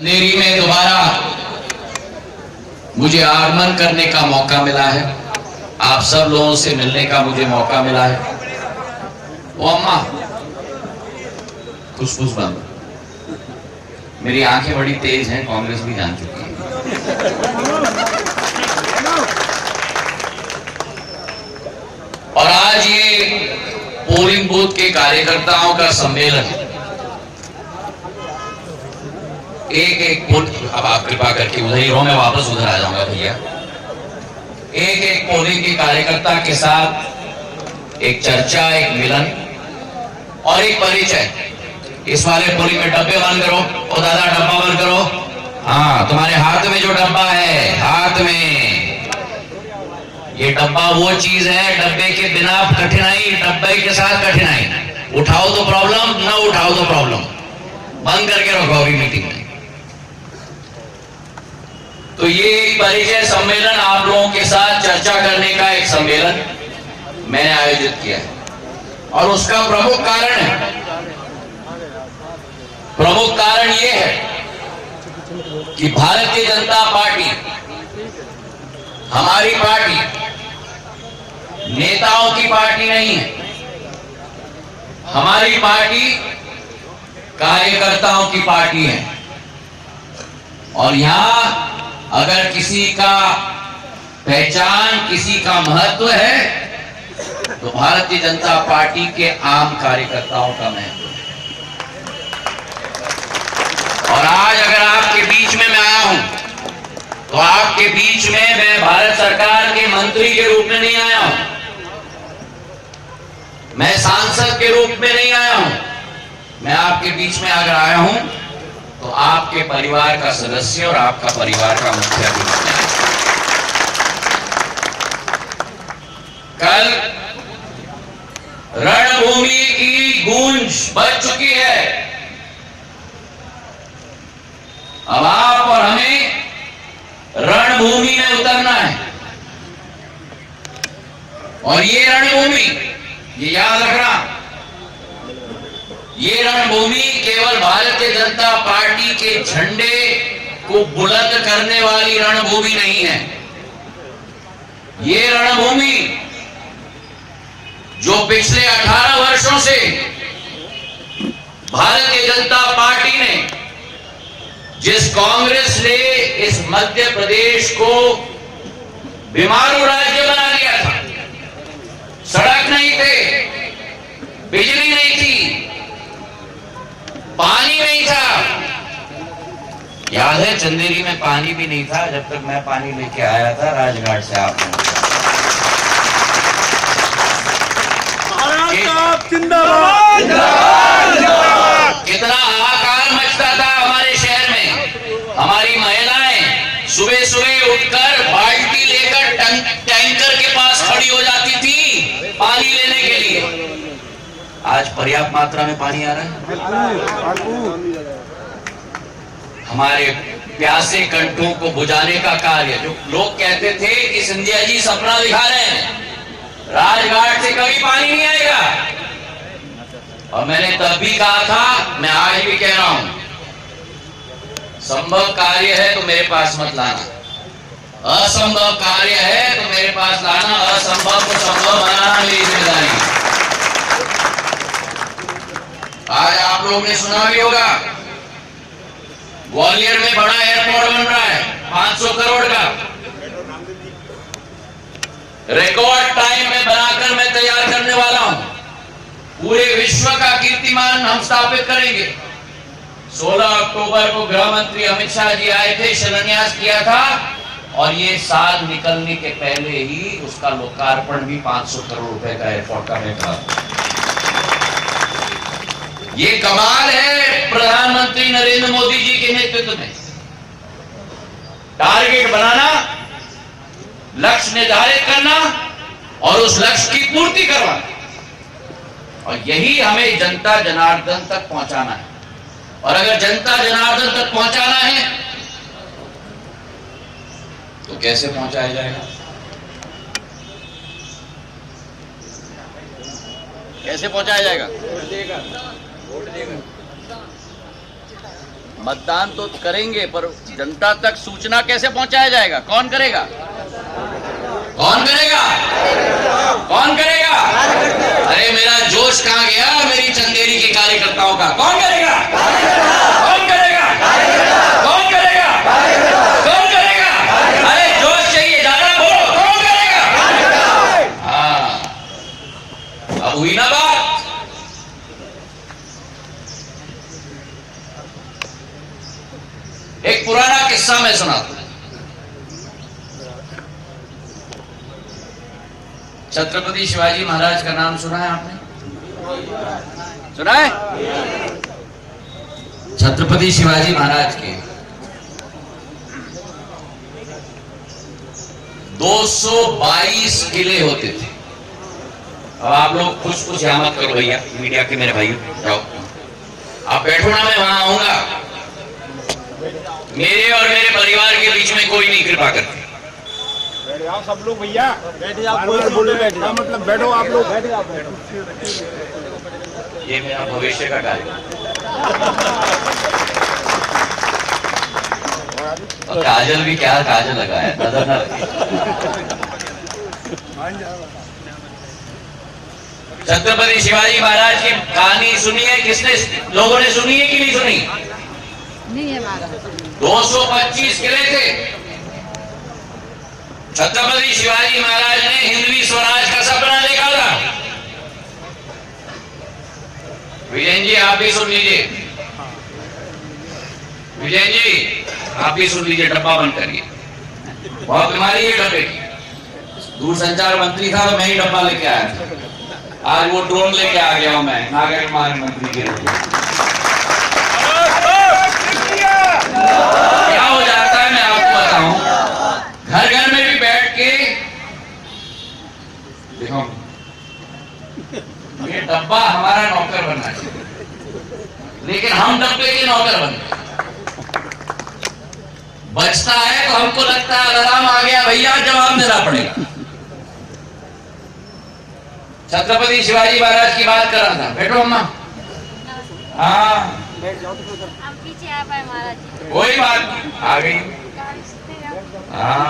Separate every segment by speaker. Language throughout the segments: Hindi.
Speaker 1: अंधेरी में दोबारा मुझे आगमन करने का मौका मिला है। आप सब लोगों से मिलने का मुझे मौका मिला है। ओ अम्मा, फुसफुस बंद। मेरी आंखें बड़ी तेज हैं, कांग्रेस भी जान चुकी है। और आज ये पोलिंग बूथ के कार्यकर्ताओं का सम्मेलन है। एक अब आप कृपा करके उधर ही रहो, मैं वापस उधर आ जाऊंगा भैया। एक पोलिंग के कार्यकर्ता के साथ एक चर्चा, एक मिलन और एक परिचय। इस वाले पोलिंग में डब्बे बंद करो। ओ दादा, डब्बा बंद करो। हाँ, तुम्हारे हाथ में जो डब्बा है, हाथ में ये डब्बा वो चीज है, डब्बे के बिना कठिनाई, डब्बे के साथ कठिनाई। उठाओ तो प्रॉब्लम, ना उठाओ तो प्रॉब्लम। बंद करके रखो अभी मीटिंग में। तो ये एक परिचय सम्मेलन, आप लोगों के साथ चर्चा करने का एक सम्मेलन मैंने आयोजित किया है। और उसका प्रमुख कारण ये है कि भारतीय जनता पार्टी, हमारी पार्टी नेताओं की पार्टी नहीं है। हमारी पार्टी कार्यकर्ताओं की पार्टी है। और यहां अगर किसी का पहचान, किसी का महत्व है, तो भारतीय जनता पार्टी के आम कार्यकर्ताओं का महत्व है। और आज अगर आपके बीच में मैं आया हूं, तो आपके बीच में मैं भारत सरकार के मंत्री के रूप में नहीं आया हूं, मैं सांसद के रूप में नहीं आया हूं। मैं आपके बीच में अगर आया हूं तो आपके परिवार का सदस्य और आपका परिवार का मुखिया भी बना है। कल रणभूमि की गूंज बज चुकी है। अब आप और हमें रणभूमि में उतरना है। और ये रणभूमि, ये याद रखना, ये रणभूमि केवल भारतीय जनता पार्टी के झंडे को बुलंद करने वाली रणभूमि नहीं है। ये रणभूमि जो पिछले 18 वर्षों से भारतीय जनता पार्टी ने, जिस कांग्रेस ने इस मध्य प्रदेश को बीमारू राज्य बना दिया था, सड़क नहीं थे, बिजली नहीं थी, पानी नहीं था। याद है, चंदेरी में पानी भी नहीं था जब तक मैं पानी लेके आया था राजघाट से। आप कितना हाहाकार मचता था हमारे शहर में। हमारी महिलाएं सुबह सुबह उठकर बाल्टी लेकर टैंकर के पास खड़ी हो जाती थी पानी लेने के लिए। आज पर्याप्त मात्रा में पानी आ रहा है। हमारे प्यासे कंठों को बुझाने का कार्य, जो लोग कहते थे कि सिंधिया जी सपना दिखा रहे हैं, राजघाट से कभी पानी नहीं आएगा। और मैंने तब भी कहा था, मैं आज भी कह रहा हूं, संभव कार्य है तो मेरे पास मत लाना, असंभव कार्य है तो मेरे पास लाना। असंभव को संभव बनाना मेरी जिम्मेदारी है। आज आप लोगों ने सुना भी होगा, ग्वालियर में बड़ा एयरपोर्ट बन रहा है 500 करोड़ का। रिकॉर्ड टाइम में बनाकर मैं तैयार करने वाला हूं। पूरे विश्व का कीर्तिमान हम स्थापित करेंगे। 16 अक्टूबर को गृह मंत्री अमित शाह जी आए थे, शिलान्यास किया था, और ये साल निकलने के पहले ही उसका लोकार्पण भी 500 करोड़ रुपए का एयरपोर्ट का मैं करा। ये कमाल है प्रधानमंत्री नरेंद्र मोदी जी के नेतृत्व में। टारगेट बनाना, लक्ष्य निर्धारित करना और उस लक्ष्य की पूर्ति करवाना, और यही हमें जनता जनार्दन तक पहुंचाना है। और अगर जनता जनार्दन तक पहुंचाना है तो कैसे पहुंचाया जाएगा? कैसे पहुंचाया जाएगा? मतदान तो करेंगे, पर जनता तक सूचना कैसे पहुंचाया जाएगा? कौन करेगा? कौन करेगा? कौन करेगा? अरे मेरा जोश कहां गया? मेरी चंदेरी के कार्यकर्ताओं का कौन करेगा? कौन करेगा? कौन करेगा? कौन करेगा? अरे जोश चाहिए, ज्यादा बोलो, कौन करेगा? हाँ, अब हुई ना बात। एक पुराना किस्सा मैं सुनाता हूं। छत्रपति शिवाजी महाराज का नाम सुना है आपने? सुना है? छत्रपति शिवाजी महाराज के 222 किले होते थे। अब आप लोग कुछ यहाँ मत करो भैया, मीडिया के मेरे भाइयों, जाओ आप बैठो ना, मैं वहां आऊंगा। मेरे और मेरे परिवार के बीच में कोई नहीं, कृपा करके
Speaker 2: बैठ जाओ सब लोग भैया, बैठ जाओ, बोले बैठ जाओ, मतलब बैठो आप लोग, बैठ जाओ।
Speaker 1: ये मेरा भविष्य का कार्य। और काजल भी क्या काजल लगाया, नजर ना लगे। छत्रपति शिवाजी महाराज की कहानी सुनी है किसने? लोगों ने सुनी है कि नहीं सुनी?
Speaker 3: नहीं है हमारा।
Speaker 1: 225 किले थे। छत्रपति शिवाजी महाराज ने हिंदवी स्वराज का सपना देखा था। विजयन जी आप भी सुन लीजिए, विजयन जी आप भी सुन लीजिए, डब्बा बंद करिए। बहुत बीमारी है डब्बे की। दूरसंचार मंत्री था तो मैं ही डब्बा लेके आया था। आज वो ड्रोन लेके आ गया हूं मैं, नागर विमान मंत्री के रूप में। क्या हो जाता है मैं आपको बताऊं, घर घर में भी बैठ के देखो, ये डब्बा हमारा नौकर बनना चाहिए, लेकिन हम डब्बे के नौकर बन गए। बचता है तो हमको लगता है अलार्म आ गया भैया, जवाब देना पड़ेगा। छत्रपति शिवाजी महाराज की बात कर रहा था। बैठो अम्मा। हाँ
Speaker 3: पीछे आ पाए महाराज जी,
Speaker 1: कोई बात नहीं, आ गई। हाँ,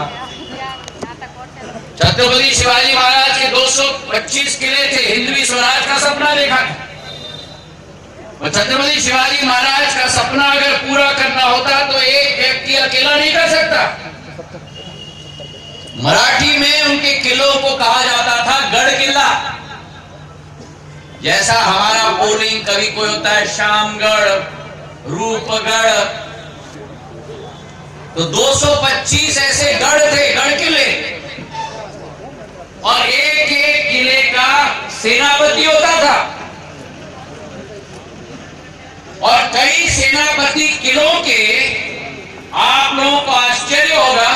Speaker 1: छत्रपति शिवाजी महाराज के 225 किले थे। हिंदवी स्वराज का सपना देखा था। और छत्रपति शिवाजी महाराज का सपना अगर पूरा करना होता तो एक व्यक्ति अकेला नहीं कर सकता। मराठी में उनके किलों को कहा जाता था गढ़ किला। जैसा हमारा पोलिंग कभी कोई होता है शामगढ़, रूपगढ़, तो 225 ऐसे गढ़ थे, गढ़ किले, और एक एक किले का सेनापति होता था। और कई सेनापति किलों के, आप लोगों को आश्चर्य होगा,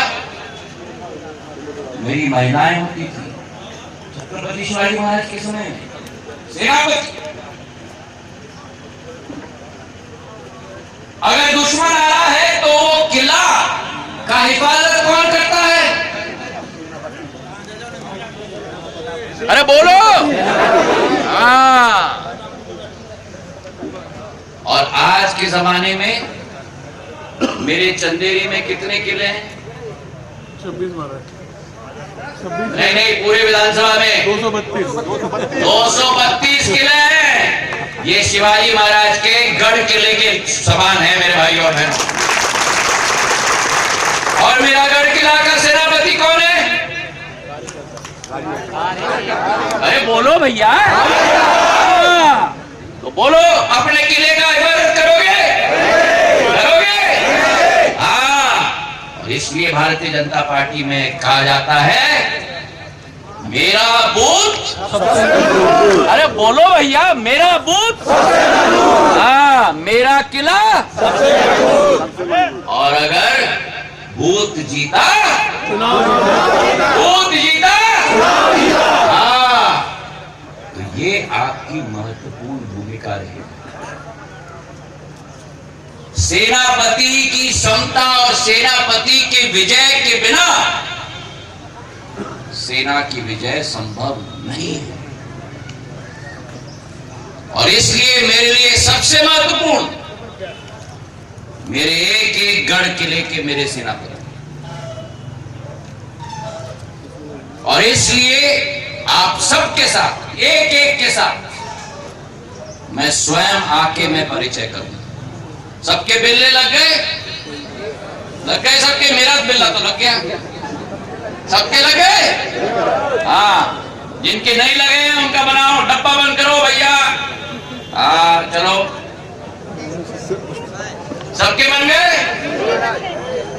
Speaker 1: मेरी महिलाएं होती थी छत्रपति शिवाजी महाराज के समय में सेनापति। अगर दुश्मन आ रहा है तो वो किला का हिफाजत कौन करता है? अरे बोलो। हाँ, और आज के जमाने में मेरे चंदेरी में कितने किले हैं?
Speaker 2: 26 महाराज,
Speaker 1: नहीं, पूरे विधानसभा में 232 किले हैं। ये शिवाजी महाराज के गढ़ किले के समान है मेरे भाई और बहनों। और मेरा गढ़ किला का सेनापति कौन है? अरे बोलो भैया, तो बोलो, अपने किले का हिफाजत करोगे? करोगे? हाँ। और इसलिए भारतीय जनता पार्टी में कहा जाता है मेरा बूथ। अरे बोलो भैया, मेरा बूथ। हाँ, मेरा किला। और अगर बूथ जीता, बूथ जीता, हाँ, तो ये आपकी महत्वपूर्ण भूमिका रहेगी। सेनापति की क्षमता और सेनापति के विजय के बिना सेना की विजय संभव नहीं है। और इसलिए मेरे लिए सबसे महत्वपूर्ण मेरे एक एक गढ़ किले के मेरे सेनापति, और इसलिए आप सबके साथ एक एक के साथ मैं स्वयं आके मैं परिचय करूंगा। सबके बिल्ले लग गए सबके, मेरा बिल्ला तो लग गया, सबके लगे। हाँ, जिनके नहीं लगे हैं उनका बनाओ, डब्बा बंद करो भैया। हाँ चलो, सबके बन गए।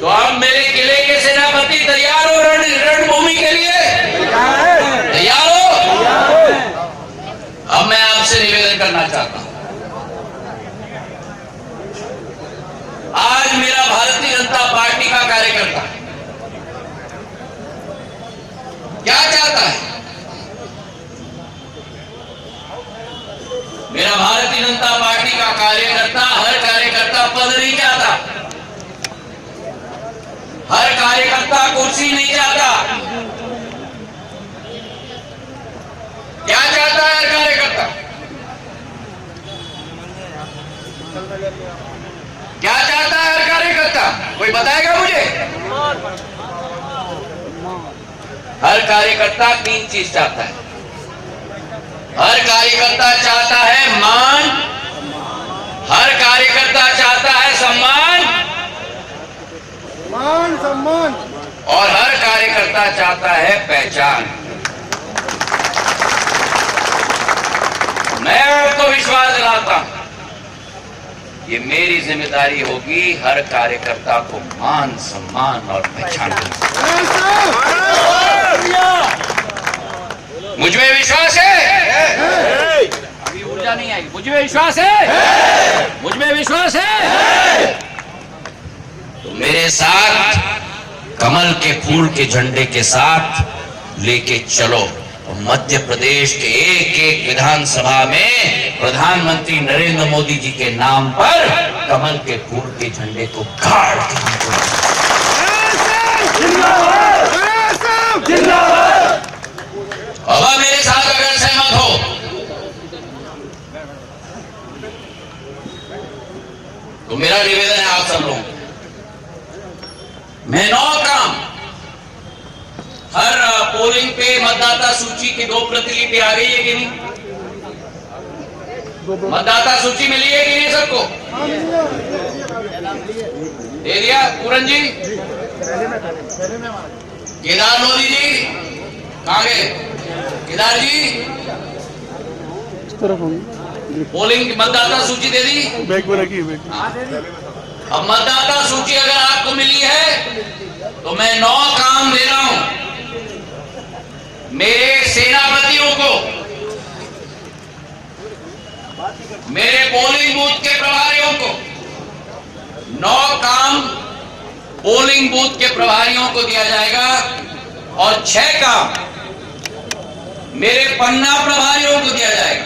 Speaker 1: तो अब मेरे किले के सेनापति तैयार हो रणभूमि के लिए? तैयार हो? अब मैं आपसे निवेदन करना चाहता हूं, आज मेरा भारतीय जनता पार्टी का कार्यकर्ता क्या चाहता है? मेरा भारतीय जनता पार्टी का कार्यकर्ता, हर कार्यकर्ता पद नहीं चाहता, हर कार्यकर्ता कुर्सी नहीं चाहता। क्या चाहता है हर कार्यकर्ता? क्या चाहता है हर कार्यकर्ता? कोई बताएगा मुझे? हर कार्यकर्ता 3 चीज चाहता है। हर कार्यकर्ता चाहता है मान, हर कार्यकर्ता चाहता है सम्मान,
Speaker 2: मान सम्मान,
Speaker 1: और हर कार्यकर्ता चाहता है पहचान। मैं आपको विश्वास दिलाता हूं, ये मेरी जिम्मेदारी होगी हर कार्यकर्ता को मान, सम्मान और पहचान देना। मुझ में विश्वास है, अभी ऊर्जा नहीं आई। मुझ में विश्वास है, मुझ में विश्वास है। तो मेरे साथ कमल के फूल के झंडे के साथ लेके चलो, मध्य प्रदेश के एक एक विधानसभा में प्रधानमंत्री नरेंद्र मोदी जी के नाम पर कमल के फूल के झंडे को गाड़ के हमको। अब मेरे साथ अगर सहमत हो तो मेरा निवेदन है आप सब लोगों को, मैं 9 काम, हर पोलिंग पे मतदाता सूची की 2 प्रतिलिपि आ गई है कि नहीं? मतदाता सूची मिली है कि नहीं सबको? दे दिया पूरन जी? केदार मोदी जी कहाँ गए? केदार जी पोलिंग मतदाता सूची दे दी?
Speaker 2: बैग में रखी है।
Speaker 1: अब मतदाता सूची अगर आपको मिली है तो मैं 9 काम दे रहा हूं मेरे सेनापतियों को, मेरे पोलिंग बूथ के प्रभारियों को। 9 काम पोलिंग बूथ के प्रभारियों को दिया जाएगा और 6 काम मेरे पन्ना प्रभारियों को दिया जाएगा।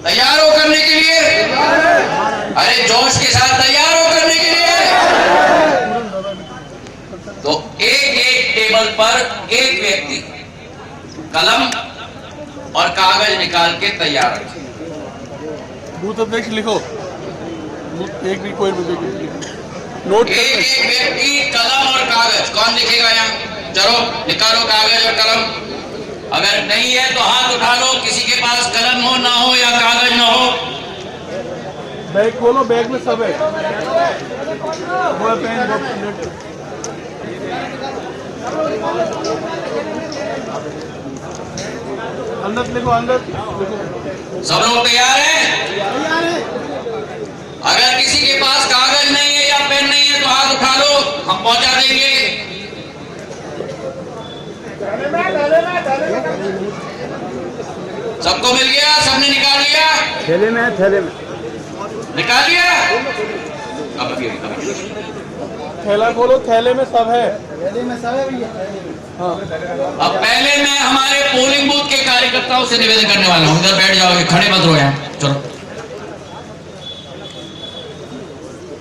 Speaker 1: तैयार हो करने के लिए? अरे जोश के साथ तैयार हो करने के लिए? तो एक एक टेबल पर एक व्यक्ति कलम और कागज निकाल के तैयार रखें।
Speaker 2: बूथ अध्यक्ष लिखो, एक भी कोई नोट।
Speaker 1: एक एक व्यक्ति कलम और कागज, कौन लिखेगा यहाँ? चलो निकालो कागज और कलम। अगर नहीं है तो हाथ उठा लो, किसी के पास कलम हो ना हो या कागज ना हो।
Speaker 2: बैग खोलो, बैग में सब है। अंदर लिखो, अंदर लिखो।
Speaker 1: सब लोग तैयार हैं? अगर किसी के पास कागज नहीं है या पेन नहीं है तो हाथ उठा लो, हम पहुंचा देंगे। सबको मिल गया? सबने निकाल लिया?
Speaker 2: थैले में, थैले में
Speaker 1: निकाल लिया? अब
Speaker 2: थैला खोलो, थैले में सब है। थैले में सब है भैया। हाँ।
Speaker 1: अब पहले मैं हमारे पोलिंग बूथ के कार्यकर्ताओं से निवेदन करने वाला हूं, इधर बैठ जाओगे, खड़े मत रहो यहाँ। चलो,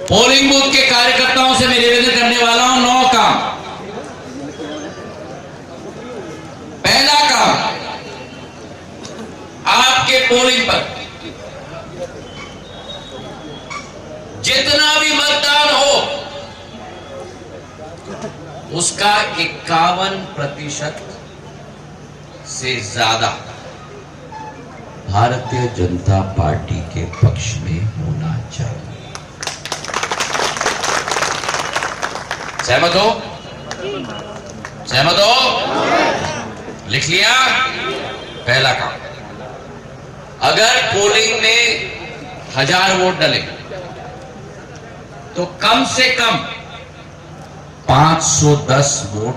Speaker 1: पोलिंग बूथ के कार्यकर्ताओं से मैं निवेदन करने वाला हूं 9 काम। पहला काम, आपके पोलिंग पर जितना भी मत उसका 51% से ज्यादा भारतीय जनता पार्टी के पक्ष में होना चाहिए। सहमत हो? सहमत हो? लिख लिया? पहला काम, अगर पोलिंग में 1000 वोट डले तो कम से कम 510 वोट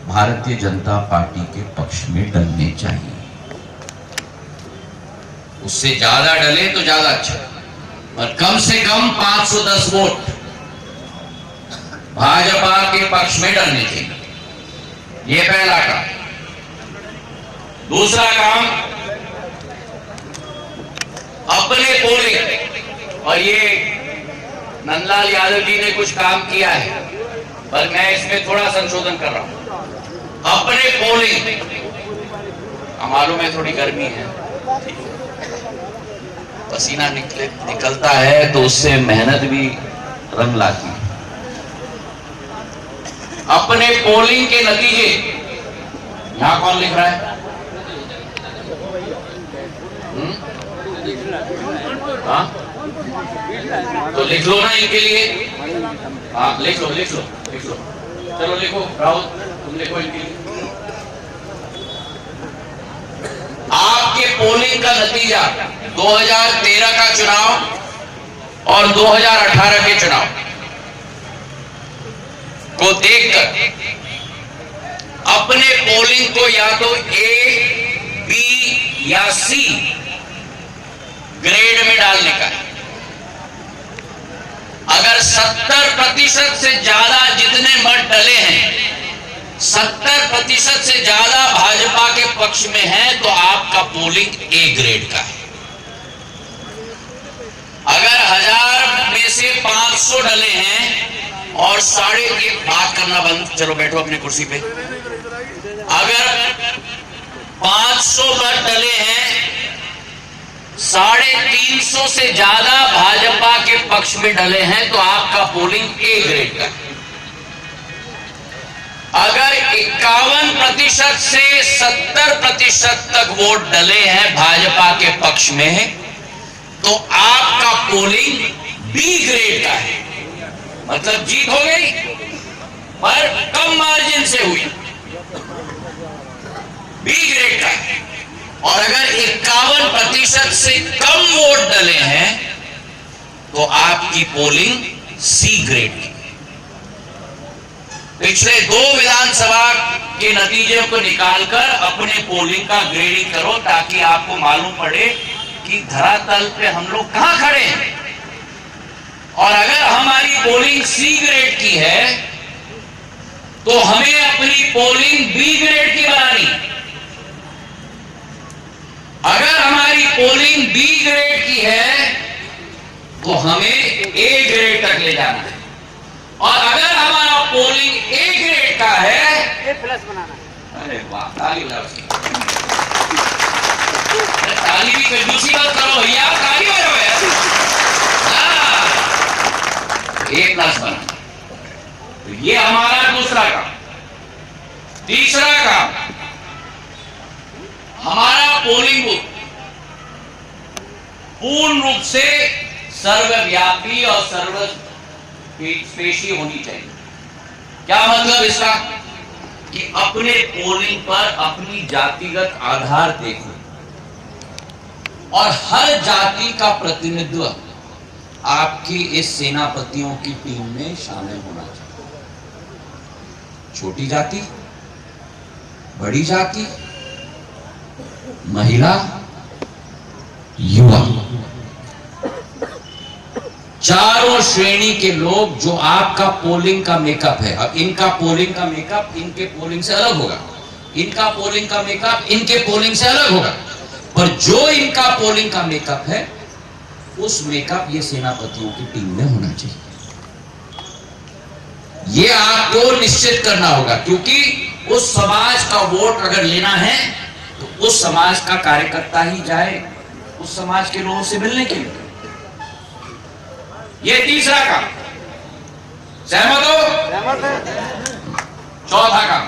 Speaker 1: भारतीय जनता पार्टी के पक्ष में डलने चाहिए। उससे ज्यादा डले तो ज्यादा अच्छा, पर कम से कम 510 वोट भाजपा के पक्ष में डलने चाहिए। यह पहला काम। दूसरा काम, अपने पोलिंग, और ये नंदलाल यादव जी ने कुछ काम किया है पर मैं इसमें थोड़ा संशोधन कर रहा हूं। अपने पोलिंग, मालूम है थोड़ी गर्मी है, पसीना निकलता है तो उससे मेहनत भी रंग लाती है। अपने पोलिंग के नतीजे, यहां कौन लिख रहा है? हाँ? तो लिख लो ना इनके लिए। हाँ लिख लो लिख लो लिख लो, चलो लिखो राहुल, तुम लिखो इनके लिए। आपके पोलिंग का नतीजा 2013 का चुनाव और 2018 के चुनाव को देखकर अपने पोलिंग को या तो ए, बी या सी ग्रेड में डालने का है। अगर 70% से ज्यादा जितने मत डले हैं 70% से ज्यादा भाजपा के पक्ष में है तो आपका पोलिंग ए ग्रेड का है। अगर 1000 में से 500 डले हैं और बात करना बंद, चलो बैठो अपनी कुर्सी पे। अगर 500 मत डले हैं, 350 से ज्यादा भाजपा के पक्ष में डले हैं तो आपका पोलिंग ए ग्रेड का है। अगर 51% से 70% तक वोट डले हैं भाजपा के पक्ष में तो आपका पोलिंग बी ग्रेड का है। मतलब जीत हो गई पर कम मार्जिन से हुई, बी ग्रेड का है। और अगर 51% से कम वोट डले हैं तो आपकी पोलिंग सी ग्रेड की। पिछले 2 विधानसभा के नतीजे को निकालकर अपने पोलिंग का ग्रेडिंग करो ताकि आपको मालूम पड़े कि धरातल पे हम लोग कहां खड़े हैं। और अगर हमारी पोलिंग सी ग्रेड की है तो हमें अपनी पोलिंग बी ग्रेड की बनानी। अगर हमारी पोलिंग बी ग्रेड की है तो हमें ए ग्रेड तक ले जाना है। और अगर हमारा पोलिंग ए ग्रेड का है
Speaker 3: ए प्लस बनाना है।
Speaker 1: अरे वाह, ताली बजाओ। ताली भी कंजूसी मत करो भैया, ताली बजाओ यार। ए प्लस बना, तो ये हमारा दूसरा काम। तीसरा काम, हमारा पोलिंग बूथ पूर्ण रूप से सर्वव्यापी और सर्वस्पेशी होनी चाहिए। क्या मतलब इसका? कि अपने पोलिंग पर अपनी जातिगत आधार देखो और हर जाति का प्रतिनिधित्व आपकी इस सेनापतियों की टीम में शामिल होना चाहिए। छोटी जाति, बड़ी जाति, महिला, युवा, चारों श्रेणी के लोग जो आपका पोलिंग का मेकअप है। अब इनका पोलिंग का मेकअप इनके पोलिंग से अलग होगा, इनका पोलिंग का मेकअप इनके पोलिंग से अलग होगा, पर जो इनका पोलिंग का मेकअप है उस मेकअप ये सेनापतियों की टीम में होना चाहिए। ये आपको निश्चित करना होगा, क्योंकि उस समाज का वोट अगर लेना है तो उस समाज का कार्यकर्ता ही जाए उस समाज के लोगों से मिलने के लिए। ये तीसरा काम। सहमत हो? चौथा काम,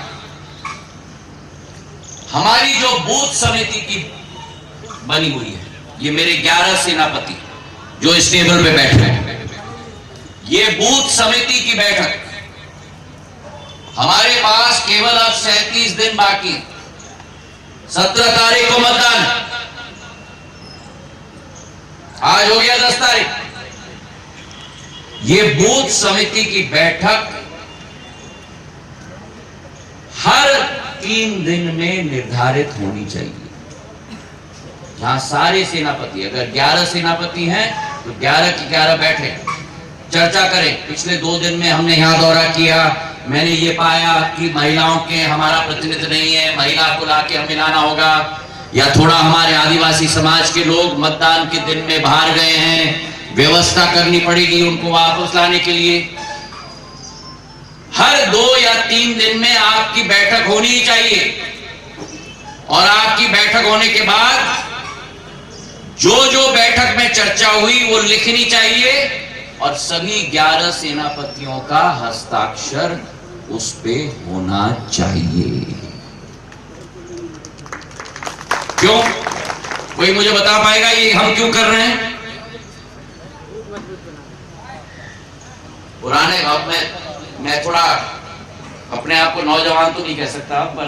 Speaker 1: हमारी जो बूथ समिति की बनी हुई है, ये मेरे 11 सेनापति जो इस टेबल पे बैठे हैं, ये बूथ समिति की बैठक हमारे पास केवल अब 37 दिन बाकी, 17 तारीख को मतदान, आज हो गया 10 तारीख। ये बूथ समिति की बैठक हर 3 दिन में निर्धारित होनी चाहिए। जहां सारे सेनापति, अगर 11 सेनापति हैं तो 11 की 11 बैठे, चर्चा करें। पिछले 2 दिन में हमने यहां दौरा किया, मैंने ये पाया कि महिलाओं के हमारा प्रतिनिधि नहीं है, महिला को लाके हमें लाना होगा, या थोड़ा हमारे आदिवासी समाज के लोग मतदान के दिन में बाहर गए हैं, व्यवस्था करनी पड़ेगी उनको वापस लाने के लिए। हर 2 या 3 दिन में आपकी बैठक होनी ही चाहिए, और आपकी बैठक होने के बाद जो जो बैठक में चर्चा हुई वो लिखनी चाहिए, और सभी 11 सेनापतियों का हस्ताक्षर उस पे होना चाहिए। क्यों? कोई मुझे बता पाएगा ये हम क्यों कर रहे हैं? पुराने अब मैं थोड़ा अपने आप को नौजवान तो नहीं कह सकता, पर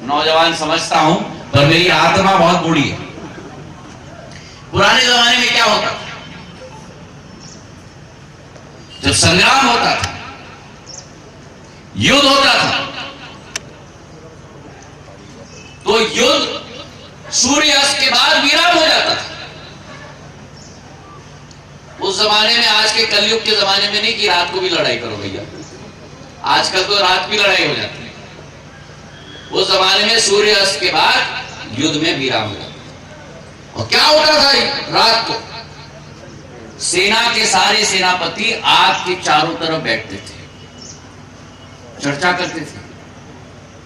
Speaker 1: नौजवान समझता हूं, पर मेरी आत्मा बहुत बूढ़ी है। पुराने जमाने में क्या होता था? जब संग्राम होता था, युद्ध होता था, तो युद्ध सूर्यास्त के बाद विराम हो जाता था। उस जमाने में, आज के कलयुग के जमाने में नहीं कि रात को भी लड़ाई करो भैया, आजकल तो रात की लड़ाई हो जाती है। उस जमाने में सूर्यास्त के बाद युद्ध में विराम हो जाता। और क्या होता था रात को? सेना के सारे सेनापति आग के चारों तरफ बैठते थे, चर्चा करते थे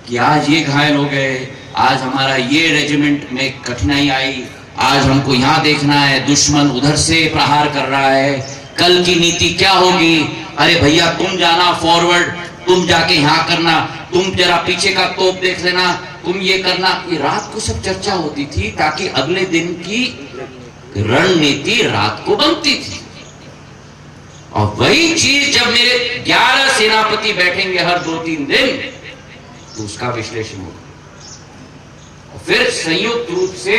Speaker 1: कि आज ये घायल हो गए, आज हमारा ये रेजिमेंट में कठिनाई आई, आज हमको यहां देखना है, दुश्मन उधर से प्रहार कर रहा है, कल की नीति क्या होगी? अरे भैया तुम जाना फॉरवर्ड, तुम जाके यहां करना, तुम जरा पीछे का तोप देख लेना, तुम ये करना। ये रात को सब चर्चा होती थी ताकि अगले दिन की रणनीति रात को बनती थी। और वही चीज जब मेरे 11 सेनापति बैठेंगे हर 2-3 दिन, तो उसका विश्लेषण होगा, और फिर संयुक्त रूप से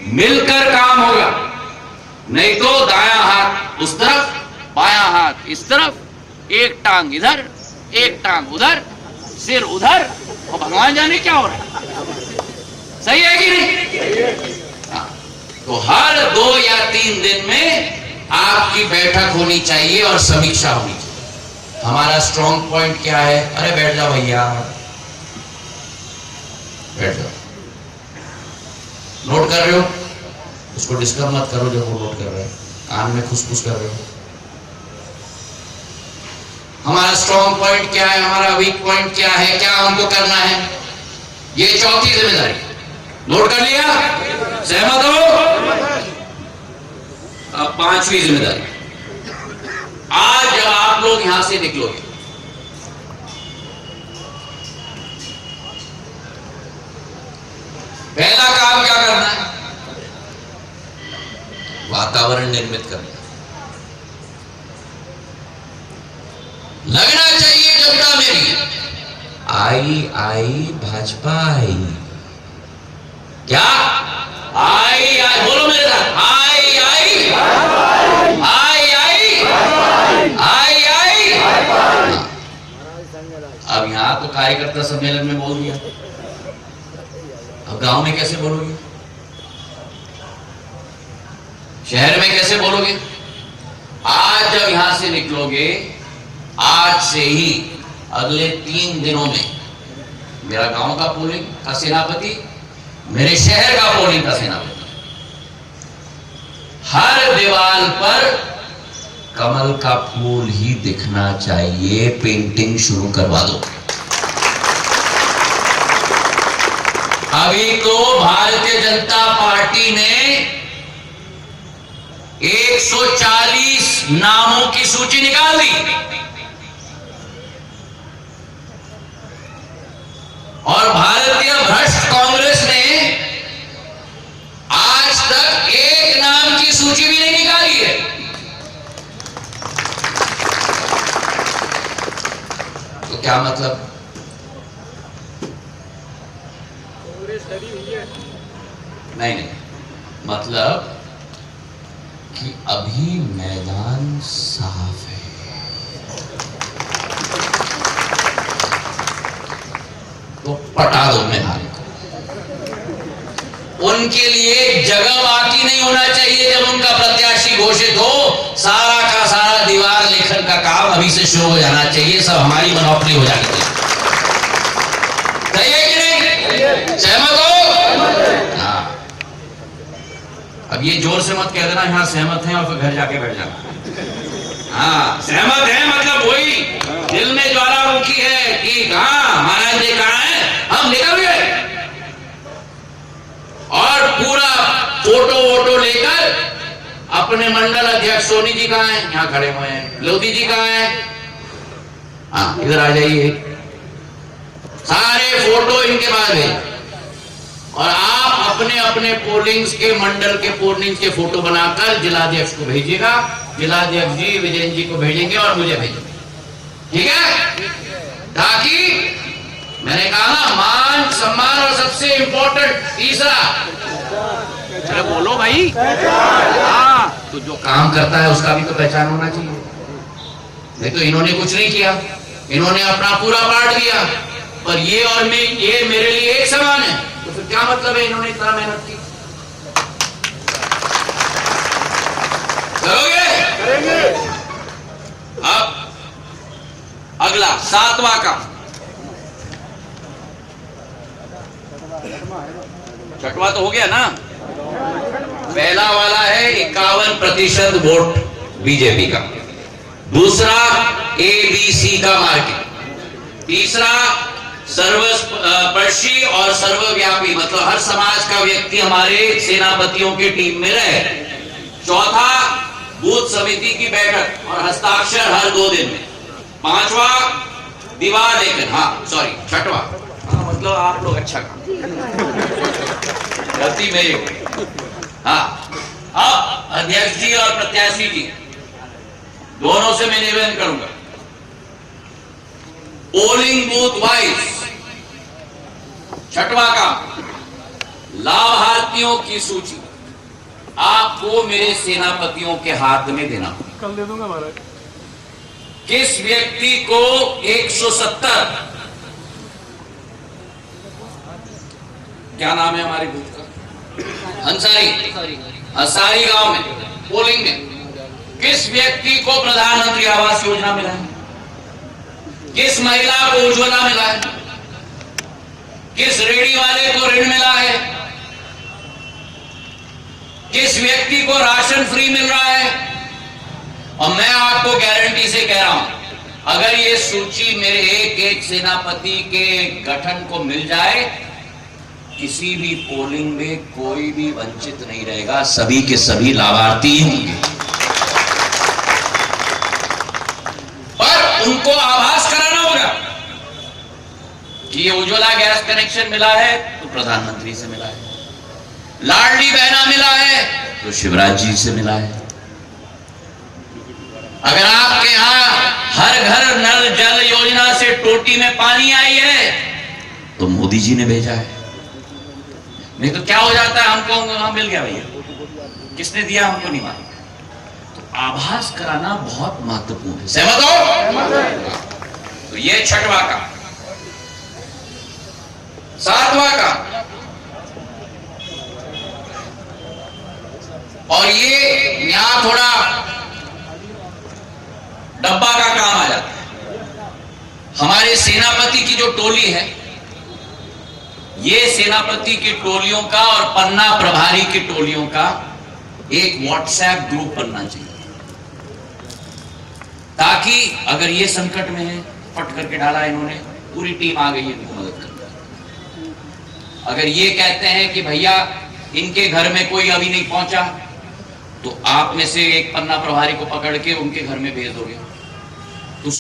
Speaker 1: मिलकर काम होगा। नहीं तो दायां हाथ उस तरफ, बायां हाथ इस तरफ, एक टांग इधर, एक टांग उधर, सिर उधर, और भगवान जाने क्या हो रहा है। सही है कि नहीं? तो हर 2 या 3 दिन में आपकी बैठक होनी चाहिए और समीक्षा होनी चाहिए। हमारा स्ट्रॉन्ग पॉइंट क्या है? अरे बैठ जाओ भैया, बैठ जाओ। नोट कर रहे हो? उसको डिस्टर्ब मत करो जब वो नोट कर रहे हैं, कान में खुसफुस कर रहे हो। हमारा स्ट्रॉन्ग पॉइंट क्या है, हमारा वीक पॉइंट क्या है, क्या हमको करना है, ये 4थी जिम्मेदारी। नोट कर लिया? सहमत हो? अब 5वीं जिम्मेदारी। आज जब आप लोग यहां से निकलोगे, पहला काम क्या करना है? वातावरण निर्मित करना। लगना चाहिए जनता मेरी आई आई भाजपा आई। क्या? आई आई, बोलो मेरे साथ, आई आई आई आई आई आई। अब यहां तो कार्यकर्ता सम्मेलन में बोल दिया, अब गांव में कैसे बोलोगे? शहर में कैसे बोलोगे? आज जब यहां से निकलोगे, आज से ही अगले 3 दिनों में मेरा गांव का पोलिंग का सेनापति, मेरे शहर का पोलिंग का सेनापति, हर दीवार पर कमल का फूल ही दिखना चाहिए। पेंटिंग शुरू करवा दो। अभी तो भारतीय जनता पार्टी ने 140 नामों की सूची निकाल दी। क्या मतलब? नहीं, मतलब कि अभी मैदान साफ है। तो पटा दो मैदान को। उनके लिए जगह बाकी नहीं होना चाहिए। जब उनका प्रत्याशी घोषित हो, सारा का सारा दीवार लेखन का काम अभी से शुरू हो जाना चाहिए। सब हमारी मोनोपोली हो जानी चाहिए। सही है कि नहीं? सहमत हो? हाँ। अब ये जोर से मत कह देना यहाँ सहमत हैं और फिर घर जाके बैठ जाना। हाँ, सहमत है मतलब वही दिल में ज्वालामुखी है कि हाँ महाराज जी कहा है, हम निकल गए। और पूरा फोटो वोटो लेकर अपने मंडल अध्यक्ष सोनी जी कहाँ हैं? यहाँ खड़े हुए हैं। लोधी जी कहाँ हैं? हाँ, इधर आ जाइए। सारे फोटो इनके पास है और आप अपने अपने पोलिंग्स के मंडल के पोलिंग्स के फोटो बनाकर जिलाध्यक्ष को भेजिएगा। जिलाध्यक्ष जी विजयन जी को भेजेंगे और मुझे भेजेंगे, ठीक है? ताकि मैंने कहा ना, मान सम्मान और सबसे इंपॉर्टेंट तीसरा, अरे बोलो भाई, हाँ, तो जो काम करता है उसका भी तो पहचान होना चाहिए। नहीं तो इन्होंने कुछ नहीं किया, इन्होंने अपना पूरा बांट दिया, पर ये और मैं, ये मेरे लिए एक समान है। तो फिर क्या मतलब है इन्होंने इतना मेहनत की? करोगे? करेंगे। अब अगला 7वां काम, 6वां तो हो गया ना। पहला वाला है 51% वोट बीजेपी का, दूसरा ABC का मार्केट, तीसरा सर्वस्पर्शी और सर्वव्यापी, मतलब हर समाज का व्यक्ति हमारे सेनापतियों की टीम में रहे, चौथा बूथ समिति की बैठक और हस्ताक्षर हर 2 दिन में, पांचवा दीवार लेकर, हाँ सॉरी छठवां, मतलब आप लोग अच्छा काम, गलती मेरी। हाँ, अब अध्यक्ष जी और प्रत्याशी जी दोनों से मैं निवेदन करूंगा, पोलिंग बूथ वाइज 6वां काम, लाभार्थियों की सूची आपको मेरे सेनापतियों के हाथ में देना।
Speaker 2: कल दे दूंगा महाराज।
Speaker 1: किस व्यक्ति को 170, क्या नाम है हमारे बूथ का? अंसारी गांव में पोलिंग में किस व्यक्ति को प्रधानमंत्री आवास योजना मिला है? किस महिला को उज्ज्वला मिला है? किस रेडी वाले को ऋण मिला है? किस व्यक्ति को राशन फ्री मिल रहा है? और मैं आपको गारंटी से कह रहा हूं, अगर ये सूची मेरे एक सेनापति के गठन को मिल जाए, किसी भी पोलिंग में कोई भी वंचित नहीं रहेगा, सभी के सभी लाभार्थी होंगे। पर उनको आभास कराना होगा कि ये उज्ज्वला गैस कनेक्शन मिला है तो प्रधानमंत्री से मिला है, लाडली बहना मिला है तो शिवराज जी से मिला है। अगर आपके यहां हर घर नल जल योजना से टोटी में पानी आई है तो मोदी जी ने भेजा है। नहीं तो क्या हो जाता है, हमको मिल गया भैया, किसने दिया हमको नहीं मालूम। तो आभास कराना बहुत महत्वपूर्ण है। सहमत हो? तो ये 6वां का। 7वां का, और ये यहां थोड़ा डब्बा का काम आ जाता है। हमारे सेनापति की जो टोली है, ये सेनापति की टोलियों का और पन्ना प्रभारी की टोलियों का एक व्हाट्सएप ग्रुप बनना चाहिए, ताकि अगर ये संकट में है, फट करके डाला इन्होंने, पूरी टीम आ गई है इनको मदद करने। अगर ये कहते हैं कि भैया इनके घर में कोई अभी नहीं पहुंचा, तो आप में से एक पन्ना प्रभारी को पकड़ के उनके घर में भेज दोगे।